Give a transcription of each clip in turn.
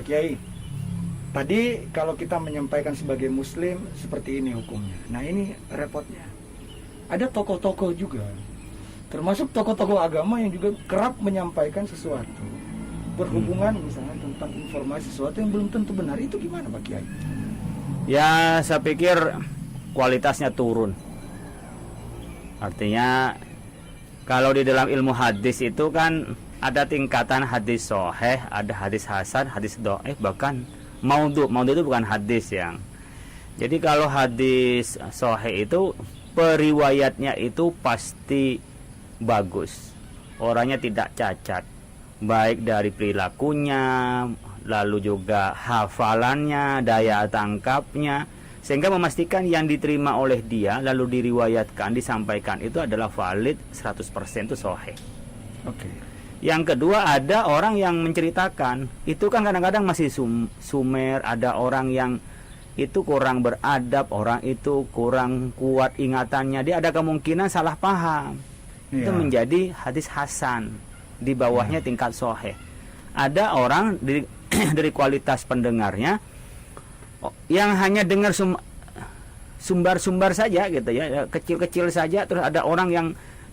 Pak Kiai, tadi kalau kita menyampaikan sebagai muslim seperti ini hukumnya. Nah ini repotnya. Ada tokoh-tokoh juga, termasuk tokoh-tokoh agama yang juga kerap menyampaikan sesuatu berhubungan misalnya tentang informasi sesuatu yang belum tentu benar. Itu gimana Pak Kiai? Ya, saya pikir kualitasnya turun. Artinya kalau di dalam ilmu hadis itu kan ada tingkatan hadis sahih, ada hadis hasan, hadis dhaif, bahkan maudhu. Maudhu itu bukan hadis yang. Jadi kalau hadis sahih itu periwayatnya itu pasti bagus. Orangnya tidak cacat. Baik dari perilakunya, lalu juga hafalannya, daya tangkapnya, sehingga memastikan yang diterima oleh dia lalu diriwayatkan, disampaikan itu adalah valid 100% itu sahih. Oke. Yang kedua, ada orang yang menceritakan, itu kan kadang-kadang masih sumer, ada orang yang itu kurang beradab, orang itu kurang kuat ingatannya, dia ada kemungkinan salah paham. Itu menjadi hadis hasan, di bawahnya tingkat sahih. Ada orang dari kualitas pendengarnya yang hanya dengar sumbar-sumbar saja gitu ya, kecil-kecil saja, terus ada orang yang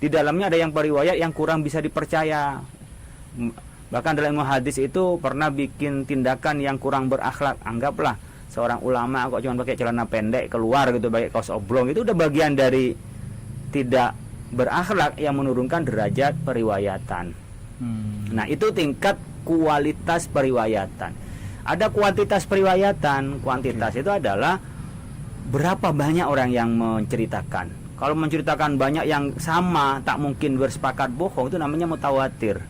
di dalamnya ada yang periwayat yang kurang bisa dipercaya. Bahkan dalam ilmu hadis itu pernah bikin tindakan yang kurang berakhlak. Anggaplah seorang ulama kok cuma pakai celana pendek keluar gitu, pakai kaos oblong, itu udah bagian dari tidak berakhlak yang menurunkan derajat periwayatan. Nah, itu tingkat kualitas periwayatan. Ada kuantitas periwayatan. Kuantitas itu adalah berapa banyak orang yang menceritakan. Kalau menceritakan banyak yang sama, tak mungkin bersepakat bohong, itu namanya mutawatir.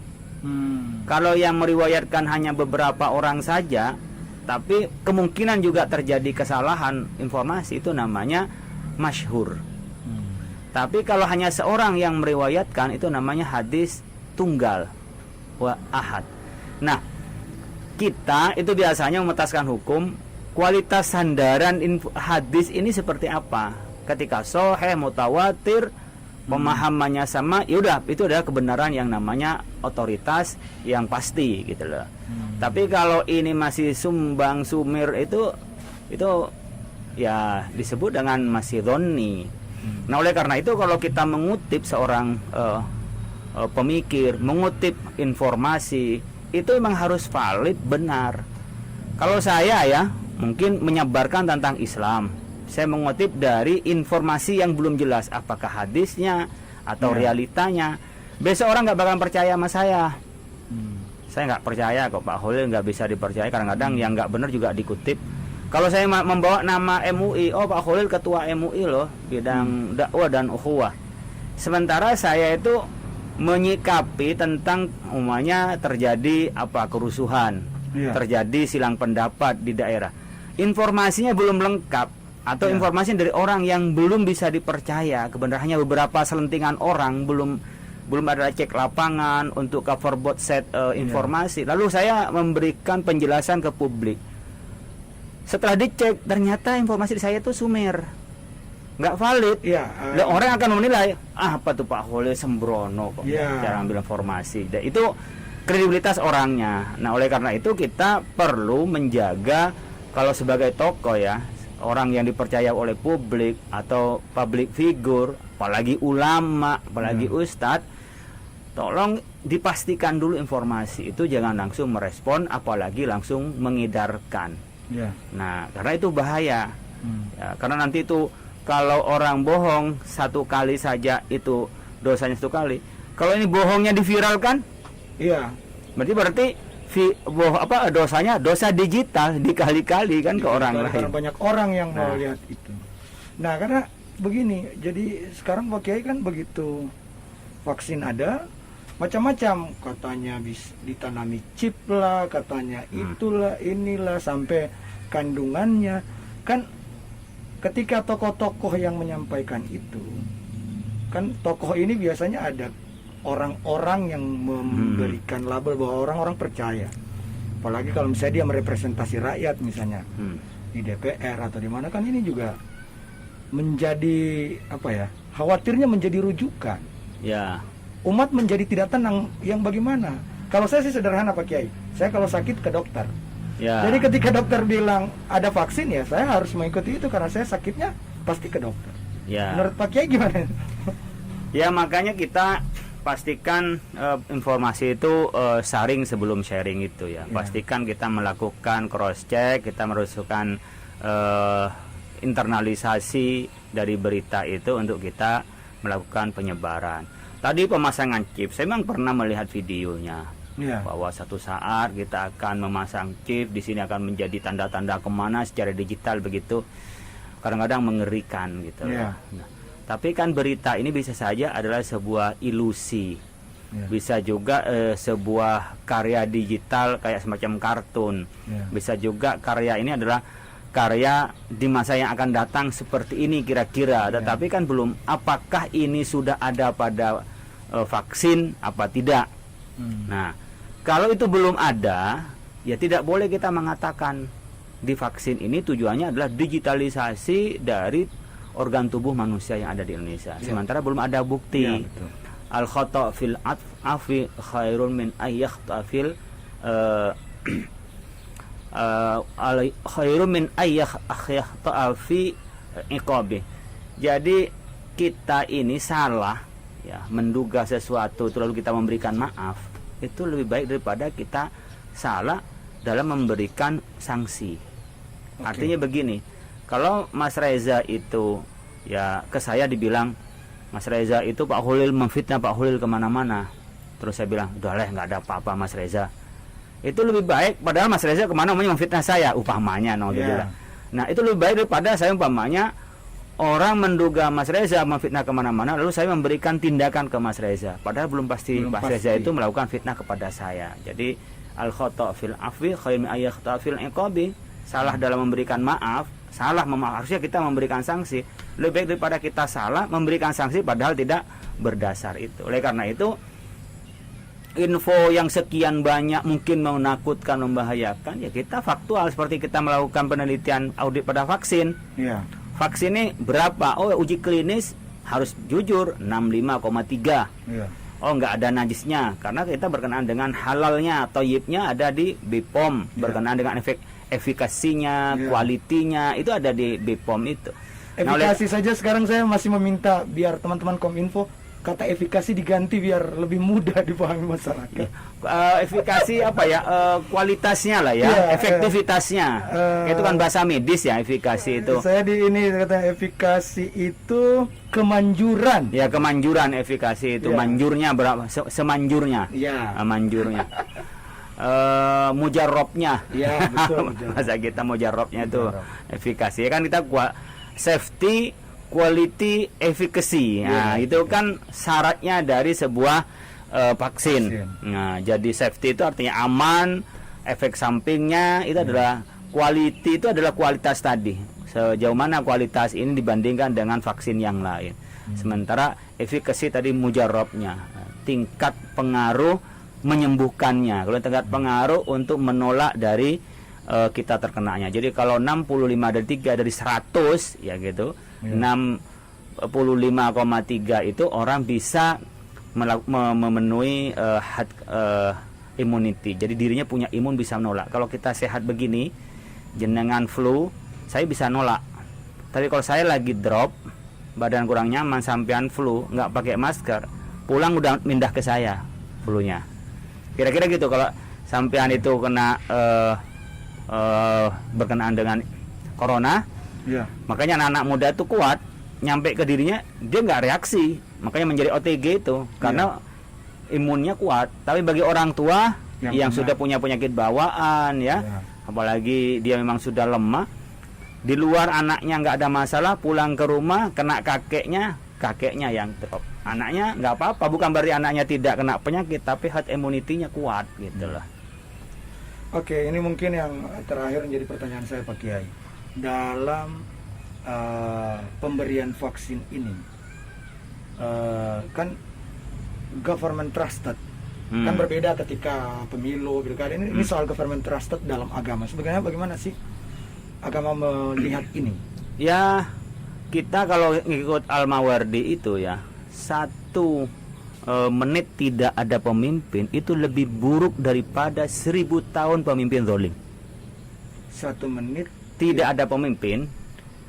Kalau yang meriwayatkan hanya beberapa orang saja, tapi kemungkinan juga terjadi kesalahan informasi, itu namanya masyhur. Tapi kalau hanya seorang yang meriwayatkan, itu namanya hadis tunggal wa ahad. Nah, kita itu biasanya memutuskan hukum kualitas sandaran hadis ini seperti apa. Ketika sahih, mutawatir, pemahamannya sama, yaudah itu adalah kebenaran yang namanya otoritas yang pasti gitu loh. Tapi kalau ini masih sumbang sumir, itu ya disebut dengan masih dhonni. Nah, oleh karena itu kalau kita mengutip seorang pemikir, mengutip informasi, itu memang harus valid, benar. Kalau saya ya mungkin menyebarkan tentang Islam, saya mengutip dari informasi yang belum jelas, apakah hadisnya atau realitanya. Besok orang nggak bakalan percaya sama saya. Saya nggak percaya kok Pak Holil, nggak bisa dipercaya. Kadang-kadang yang nggak benar juga dikutip. Kalau saya membawa nama MUI, oh Pak Holil ketua MUI loh, bidang dakwah dan ukhuwah. Sementara saya itu menyikapi tentang umumnya terjadi kerusuhan, terjadi silang pendapat di daerah. Informasinya belum lengkap, atau informasi dari orang yang belum bisa dipercaya, kebenarannya beberapa selentingan orang, belum ada cek lapangan untuk cover both set informasi. Lalu saya memberikan penjelasan ke publik. Setelah dicek, ternyata informasi saya itu sumer, nggak valid. Orang akan menilai, apa tuh Pak Holil sembrono kok cara ambil informasi. Dan itu kredibilitas orangnya. Nah, oleh karena itu kita perlu menjaga, kalau sebagai tokoh ya, orang yang dipercaya oleh publik atau public figure, apalagi ulama, apalagi ustadz, tolong dipastikan dulu informasi itu, jangan langsung merespon, apalagi langsung mengedarkan. Nah, karena itu bahaya. Ya, karena nanti itu kalau orang bohong satu kali saja itu dosanya satu kali. Kalau ini bohongnya diviralkan, berarti dosanya dosa digital dikali-kali kan ke orang lain. Karena banyak orang yang mau lihat itu. Nah, karena begini, jadi sekarang Pak Kiai kan begitu vaksin ada, macam-macam katanya bisa ditanami chip lah, katanya itulah inilah, sampai kandungannya kan. Ketika tokoh-tokoh yang menyampaikan itu, kan tokoh ini biasanya ada orang-orang yang memberikan label bahwa orang-orang percaya. Apalagi kalau misalnya dia merepresentasi rakyat misalnya di DPR atau di mana, kan ini juga menjadi khawatirnya menjadi rujukan. Umat menjadi tidak tenang, yang bagaimana? Kalau saya sih sederhana Pak Kiai, saya kalau sakit ke dokter. Ya. Jadi ketika dokter bilang ada vaksin, ya saya harus mengikuti itu karena saya sakitnya pasti ke dokter. Ya. Menurut Pak Kiai gimana? Ya, makanya kita pastikan informasi itu sharing sebelum sharing itu ya. Pastikan kita melakukan cross check, kita melakukan internalisasi dari berita itu untuk kita melakukan penyebaran. Tadi pemasangan chip, saya memang pernah melihat videonya. Ya. Bahwa satu saat kita akan memasang chip, di sini akan menjadi tanda-tanda kemana secara digital begitu, kadang-kadang mengerikan gitu. Ya. Nah, tapi kan berita ini bisa saja adalah sebuah ilusi, Ya. bisa juga sebuah karya digital kayak semacam kartun, Ya. bisa juga karya ini adalah karya di masa yang akan datang seperti ini kira-kira. Tetapi kan belum, apakah ini sudah ada pada vaksin apa tidak. Nah, kalau itu belum ada, ya tidak boleh kita mengatakan di vaksin ini tujuannya adalah digitalisasi dari organ tubuh manusia yang ada di Indonesia. Sementara belum ada bukti. Ya, betul. Al khata' fil afi khairun min ayyakht'a fil khairun min ayyakht'a fi iqabi. Jadi kita ini salah ya, menduga sesuatu lalu kita memberikan maaf, itu lebih baik daripada kita salah dalam memberikan sanksi. Artinya begini, kalau Mas Reza itu ya ke saya dibilang, Mas Reza itu Pak Holil memfitnah Pak Holil kemana-mana, terus saya bilang udah lah nggak ada apa-apa Mas Reza, itu lebih baik, padahal Mas Reza kemana-mana memfitnah saya umpamanya, Nah itu lebih baik daripada saya umpamanya orang menduga Mas Reza memfitnah kemana-mana, lalu saya memberikan tindakan ke Mas Reza, padahal belum pasti Mas Reza itu melakukan fitnah kepada saya. Jadi al khata' fil afwi khairun min ayyakht'a fil iqabi. Salah dalam memberikan maaf, harusnya kita memberikan sanksi. Lebih baik daripada kita salah memberikan sanksi padahal tidak berdasar itu. Oleh karena itu, info yang sekian banyak mungkin menakutkan, membahayakan, ya kita faktual seperti kita melakukan penelitian audit pada vaksin. Ya. Vaksin ini berapa? Oh, uji klinis harus jujur 65,3. Ya. Oh, nggak ada najisnya karena kita berkenaan dengan halalnya, toyibnya ada di BPOM, berkenaan dengan efikasinya, kualitinya itu ada di BPOM itu. Efikasi saja sekarang saya masih meminta biar teman-teman Kominfo kata efikasi diganti biar lebih mudah dipahami masyarakat. Efikasi apa ya, kualitasnya lah ya, efektivitasnya. Itu kan bahasa medis ya, efikasi itu. Saya di ini kata efikasi itu kemanjuran. Ya, kemanjuran efikasi itu, manjurnya berapa? Semanjurnya. Ya. Manjurnya. Mujarrobnya. Ya, betul. Masa kita mujarrobnya itu efikasi. Kan kita safety, quality, efficacy. Nah, itu kan syaratnya dari sebuah vaksin. Nah, jadi safety itu artinya aman, efek sampingnya itu adalah quality, itu adalah kualitas tadi. Sejauh mana kualitas ini dibandingkan dengan vaksin yang lain. Sementara efficacy tadi mujarrobnya, tingkat pengaruh menyembuhkannya. Kalau tingkat pengaruh untuk menolak dari kita terkenanya. Jadi kalau 65 dari 3 dari 100 ya gitu. 65,3 itu orang bisa memenuhi immunity. Jadi dirinya punya imun bisa menolak. Kalau kita sehat begini, jenengan flu, saya bisa nolak. Tapi kalau saya lagi drop, badan kurang nyaman, sampean flu, nggak pakai masker, pulang udah pindah ke saya flunya. Kira-kira gitu kalau sampean itu kena berkenaan dengan corona. Ya. Makanya anak-anak muda itu kuat, nyampe ke dirinya dia nggak reaksi, makanya menjadi OTG itu karena imunnya kuat. Tapi bagi orang tua yang sudah punya penyakit bawaan apalagi dia memang sudah lemah, di luar anaknya nggak ada masalah, pulang ke rumah kena kakeknya yang drop. Anaknya nggak apa-apa, bukan berarti anaknya tidak kena penyakit, tapi herd immunity-nya kuat gitu lah. Oke, ini mungkin yang terakhir menjadi pertanyaan saya Pak Kiai. Dalam pemberian vaksin ini kan government trusted, kan berbeda ketika pemilu, pilkada. Ini soal government trusted dalam agama. Sebenarnya bagaimana sih agama melihat ini? Ya, kita kalau ngikut Al-Mawardi itu ya, 1 menit tidak ada pemimpin itu lebih buruk daripada 1000 tahun pemimpin zalim. 1 menit tidak ada pemimpin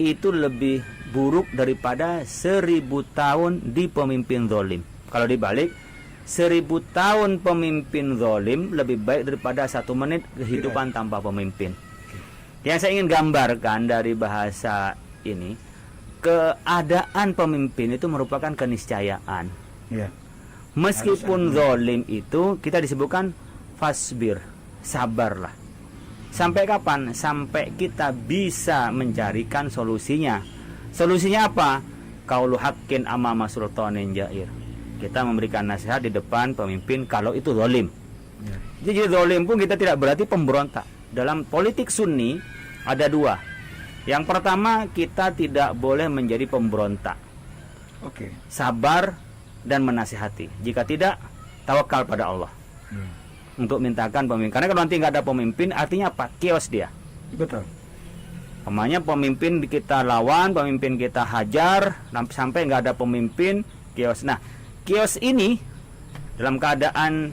itu lebih buruk daripada 1000 tahun di pemimpin zalim. Kalau dibalik, 1000 tahun pemimpin zalim lebih baik daripada 1 menit kehidupan tanpa pemimpin. Yang saya ingin gambarkan dari bahasa ini, keadaan pemimpin itu merupakan keniscayaan. ya. Meskipun zalim itu kita disebutkan fasbir, sabarlah. Sampai kapan? Sampai kita bisa mencarikan solusinya. Solusinya apa? Qaulu haqqin amama sultanin jair. Kita memberikan nasihat di depan pemimpin kalau itu zalim. Ya. Jadi zalim pun kita tidak berarti pemberontak. Dalam politik Sunni ada 2. Yang pertama, kita tidak boleh menjadi pemberontak. Oke. Sabar dan menasihati. Jika tidak, tawakal pada Allah Ya. untuk mintakan pemimpin. Karena kalau nanti nggak ada pemimpin, artinya apa? Kios dia. Betul. Namanya pemimpin kita lawan, pemimpin kita hajar, sampai nggak ada pemimpin, kios. Nah, kios ini dalam keadaan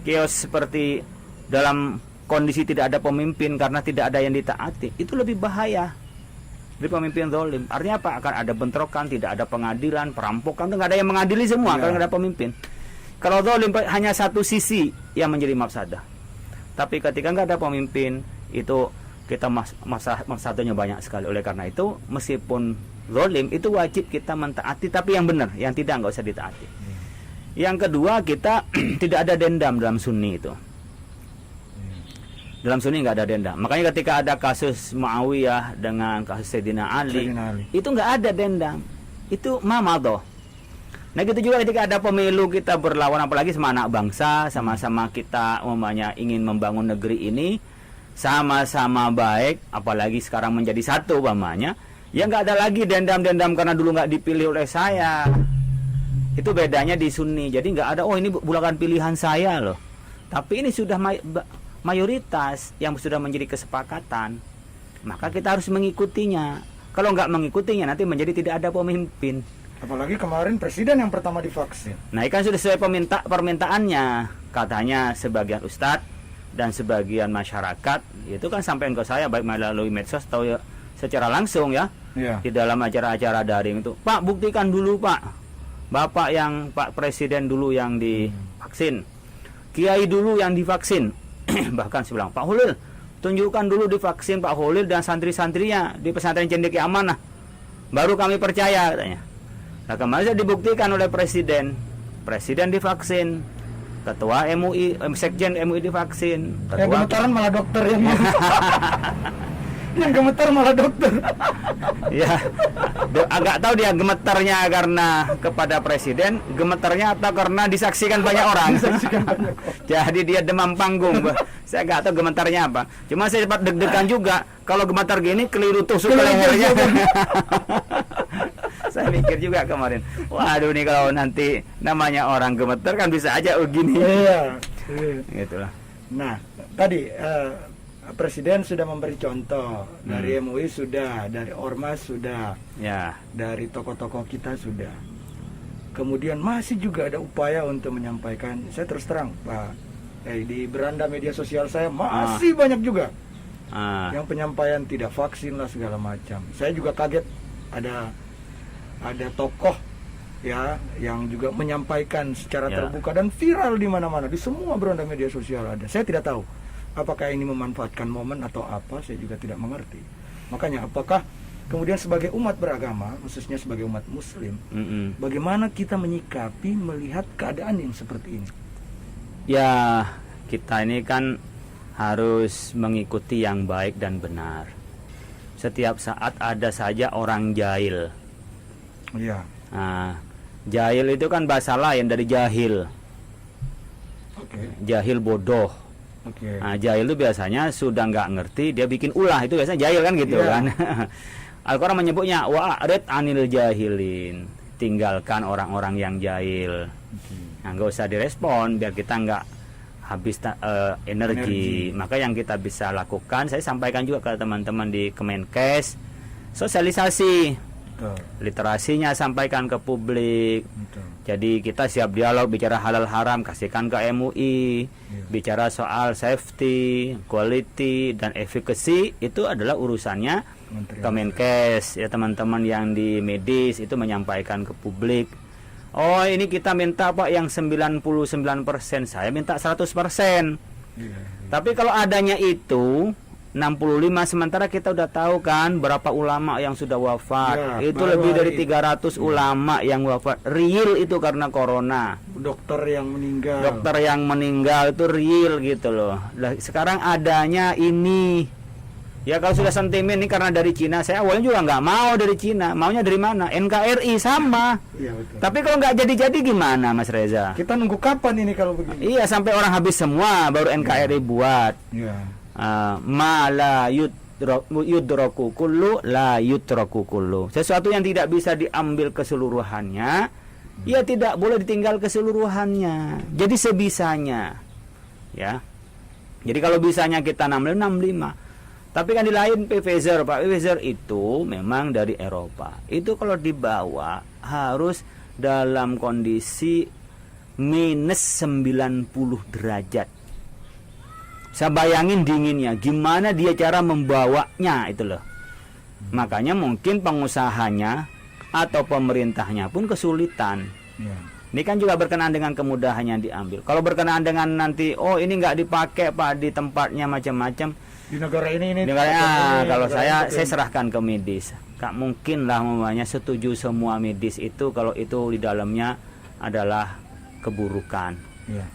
kios seperti dalam kondisi tidak ada pemimpin karena tidak ada yang ditaati, itu lebih bahaya dari pemimpin zalim. Artinya apa? Akan ada bentrokan, tidak ada pengadilan, perampokan, itu nggak ada yang mengadili semua Ya. kalau nggak ada pemimpin. Kalau zalim hanya satu sisi yang menjadi mafsadah. Tapi ketika nggak ada pemimpin, itu kita mafsadahnya banyak sekali. Oleh karena itu, meskipun zalim itu wajib kita mentaati, tapi yang benar, yang tidak nggak usah ditaati. Yang kedua, kita tidak ada dendam dalam Sunni itu. Dalam Sunni nggak ada dendam. Makanya ketika ada kasus Muawiyah dengan kasus Sayyidina Ali, itu nggak ada dendam. Itu mamadoh. Nah gitu juga ketika ada pemilu kita berlawan, apalagi sama anak bangsa, sama-sama kita umpamanya ingin membangun negeri ini sama-sama baik, apalagi sekarang menjadi satu umpamanya, ya nggak ada lagi dendam-dendam karena dulu nggak dipilih oleh saya. Itu bedanya di Sunni. Jadi nggak ada, oh ini bukan pilihan saya loh. Tapi ini sudah mayoritas yang sudah menjadi kesepakatan, maka kita harus mengikutinya. Kalau nggak mengikutinya nanti menjadi tidak ada pemimpin. Apalagi kemarin presiden yang pertama divaksin. Nah, kan sudah sesuai permintaannya. Katanya sebagian ustadz dan sebagian masyarakat itu kan sampaikan ke saya baik melalui medsos atau ya, secara langsung ya, Ya. di dalam acara-acara daring itu. Pak, buktikan dulu Pak, Pak Presiden dulu yang divaksin, Kiai dulu yang divaksin. Bahkan saya bilang, Pak Holil, tunjukkan dulu divaksin Pak Holil dan santri-santrinya di pesantren Cendekia Amanah, baru kami percaya katanya. Nah kemarin saya dibuktikan oleh presiden divaksin, ketua MUI, sekjen MUI divaksin, Yang gemetaran malah dokter yang gemetar malah dokter. Ya, agak tahu dia gemetarnya karena kepada presiden, gemetarnya atau karena disaksikan banyak orang. Jadi dia demam panggung. Saya nggak tahu gemetarnya apa. Cuma saya sempat deg-degan juga. Kalau gemetar gini keliru tusuk ke lehernya. Saya mikir juga kemarin. Waduh nih kalau nanti namanya orang gemetar kan bisa aja begini. Iya. Gitulah. Nah, tadi Presiden sudah memberi contoh, dari MUI sudah, dari Ormas sudah, Ya. dari tokoh-tokoh kita sudah. Kemudian masih juga ada upaya untuk menyampaikan. Saya terus terang, Pak, di beranda media sosial saya masih banyak juga yang penyampaian tidak vaksin lah segala macam. Saya juga kaget ada tokoh ya yang juga menyampaikan secara terbuka dan viral di mana-mana, di semua beranda media sosial ada. Saya tidak tahu apakah ini memanfaatkan momen atau apa, saya juga tidak mengerti. Makanya apakah kemudian sebagai umat beragama, khususnya sebagai umat muslim, bagaimana kita menyikapi melihat keadaan yang seperti ini? Ya, kita ini kan harus mengikuti yang baik dan benar. Setiap saat ada saja orang jahil. Iya. Nah, jahil itu kan bahasa lain dari jahil. Oke. Jahil bodoh. Oke. Nah, jahil itu biasanya sudah nggak ngerti, dia bikin ulah, itu biasanya jahil kan gitu kan. Al-Quran menyebutnya wa'rid anil jahilin, tinggalkan orang-orang yang jahil. Nah, nggak usah direspon biar kita nggak habis energi. Maka yang kita bisa lakukan, saya sampaikan juga ke teman-teman di Kemenkes, sosialisasi Betul. Literasinya sampaikan ke publik. Betul. Jadi kita siap dialog, bicara halal haram kasihkan ke MUI, bicara soal safety, quality dan efficacy itu adalah urusannya Kemenkes ya, teman-teman yang di medis itu menyampaikan ke publik. Oh, ini kita minta Pak yang 99%, saya minta 100%. Tapi kalau adanya itu 65, sementara kita udah tahu kan berapa ulama yang sudah wafat. Ya, itu lebih dari 300 ulama yang wafat real itu karena corona. Dokter yang meninggal. Dokter yang meninggal itu real gitu loh. Lah, sekarang adanya ini. Ya kalau sudah sentimen ini karena dari Cina, saya awalnya juga nggak mau dari Cina, maunya dari mana? NKRI sama. Iya, betul. Tapi kalau nggak jadi gimana, Mas Reza? Kita nunggu kapan ini kalau begini? Iya, sampai orang habis semua baru NKRI buat. Iya. Ma la yudraku kullu la yutraku kullu. Sesuatu yang tidak bisa diambil keseluruhannya, ya tidak boleh ditinggal keseluruhannya. Jadi sebisanya. Ya. Jadi kalau bisanya kita 65. Tapi kan di lain Pfizer, Pak Pfizer itu memang dari Eropa. Itu kalau dibawa harus dalam kondisi minus 90 derajat. Saya bayangin dinginnya, gimana dia cara membawanya itu loh. Makanya mungkin pengusahanya atau pemerintahnya pun kesulitan. Ya. Ini kan juga berkenaan dengan kemudahan yang diambil. Kalau berkenaan dengan nanti, oh ini nggak dipakai Pak di tempatnya macam-macam. Di negara ini Kalau saya serahkan ke medis. Gak mungkin lah mamanya setuju semua medis itu kalau itu di dalamnya adalah keburukan. Ya.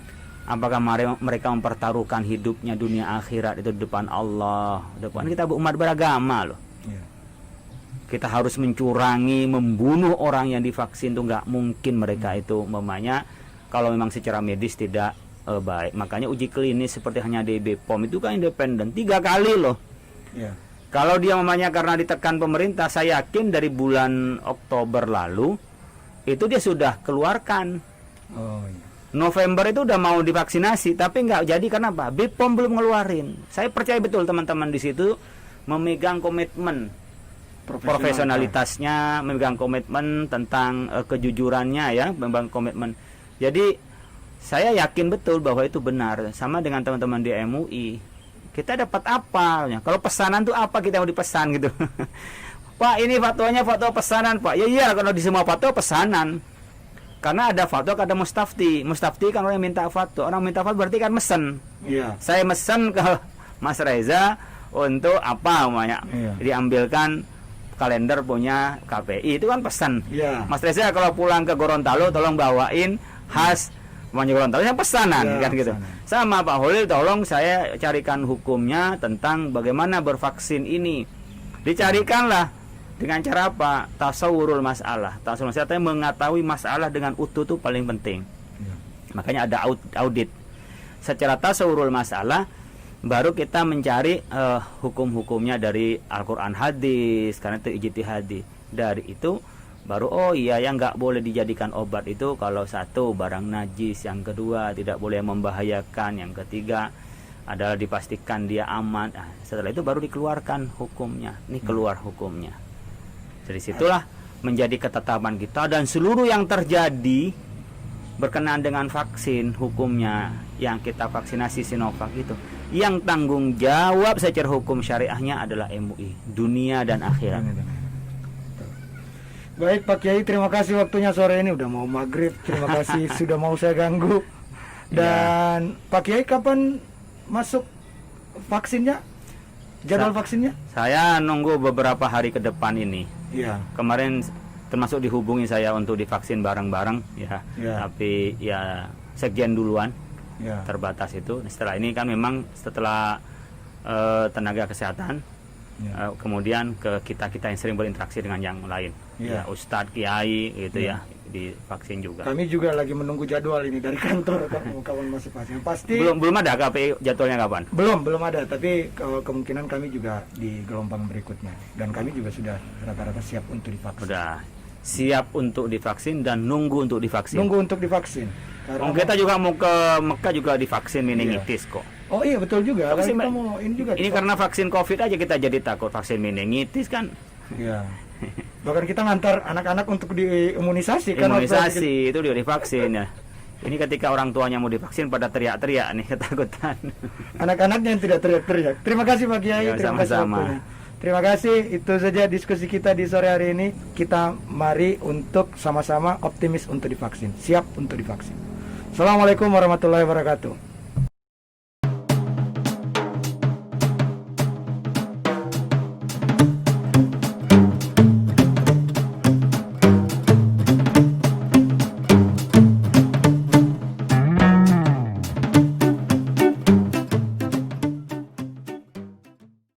Apakah mereka mempertaruhkan hidupnya dunia akhirat itu di depan Allah, depan kita umat beragama loh. Ya. Kita harus mencurangi, membunuh orang yang divaksin tuh nggak mungkin mereka itu mamanya kalau memang secara medis tidak baik. Makanya uji klinis seperti hanya di BPOM itu kan independen 3 kali loh. Ya. Kalau dia mamanya karena ditekan pemerintah, saya yakin dari bulan Oktober lalu itu dia sudah keluarkan. Oh iya. November itu udah mau divaksinasi, tapi nggak jadi karena apa? BPOM belum ngeluarin. Saya percaya betul teman-teman di situ memegang komitmen profesionalitasnya, memegang komitmen tentang kejujurannya ya, memegang komitmen. Jadi saya yakin betul bahwa itu benar. Sama dengan teman-teman di MUI. Kita dapat apa? Kalau pesanan tuh apa kita mau dipesan gitu. Pak, ini fatwanya fatwa pesanan, Pak. Ya iya, kalau di semua fatwa pesanan. Karena ada fatwa, ada mustafti. Mustafti kan orang yang minta fatwa. Orang minta fatwa berarti kan mesen. Iya. Saya mesen ke Mas Reza untuk apa namanya? Iya. Diambilkan kalender punya KPI. Itu kan pesan. Iya. Mas Reza kalau pulang ke Gorontalo tolong bawain khas Gorontalo yang pesanan ya, kan gitu. Sama Pak Holil, tolong saya carikan hukumnya tentang bagaimana bervaksin ini. Dicarikanlah dengan cara apa? Tasawurul masalah. Tasawurul masalah itu mengetahui masalah dengan utuh itu paling penting. Ya. Makanya ada audit. Secara tasawurul masalah baru kita mencari hukum-hukumnya dari Al-Qur'an hadis, karena itu ijtihadi. Dari itu baru oh iya yang nggak boleh dijadikan obat itu kalau satu barang najis, yang kedua tidak boleh membahayakan, yang ketiga adalah dipastikan dia aman. Nah, setelah itu baru dikeluarkan hukumnya. Ini keluar hukumnya. Dari situlah menjadi ketetapan kita, dan seluruh yang terjadi berkenaan dengan vaksin hukumnya yang kita vaksinasi Sinovac itu, yang tanggung jawab secara hukum syariahnya adalah MUI, dunia dan akhirat. Baik Pak Kiai, terima kasih waktunya sore ini, udah mau maghrib. Terima kasih sudah mau saya ganggu. Dan Pak Kiai kapan masuk vaksinnya? Jadwal vaksinnya? Saya nunggu beberapa hari ke depan ini. Iya. Kemarin termasuk dihubungi saya untuk divaksin bareng-bareng ya. Ya. Tapi ya sekjen duluan. Ya. Terbatas itu. Setelah ini kan memang setelah tenaga kesehatan, Ya. kemudian ke kita-kita yang sering berinteraksi dengan yang lain. Ya. Ya, Ustadz, Kiai gitu Ya. ya, divaksin juga. Kami juga lagi menunggu jadwal ini dari kantor kawan masih vaksin. Pasti Belum ada KPI jadwalnya kapan? belum ada, tapi kemungkinan kami juga di gelombang berikutnya, dan kami juga sudah rata-rata siap untuk divaksin. Udah siap untuk divaksin dan nunggu untuk divaksin. Nunggu untuk divaksin. Karena Kita juga mau ke Mekah juga divaksin meningitis kok. Oh iya betul juga. Vaksin Kita mau ini juga. Ini karena vaksin COVID aja kita jadi takut vaksin meningitis kan. Iya. Bahkan kita ngantar anak-anak untuk diimunisasi kan waktu Imunisasi itu dia divaksin ya. Ini ketika orang tuanya mau divaksin pada teriak-teriak nih ketakutan. anak-anaknya yang tidak teriak-teriak. Terima kasih Pak Kiai, Ya, terima kasih sama-sama. waktunya. Terima kasih, itu saja diskusi kita di sore hari ini. Kita mari untuk sama-sama optimis untuk divaksin, siap untuk divaksin. Assalamualaikum warahmatullahi wabarakatuh.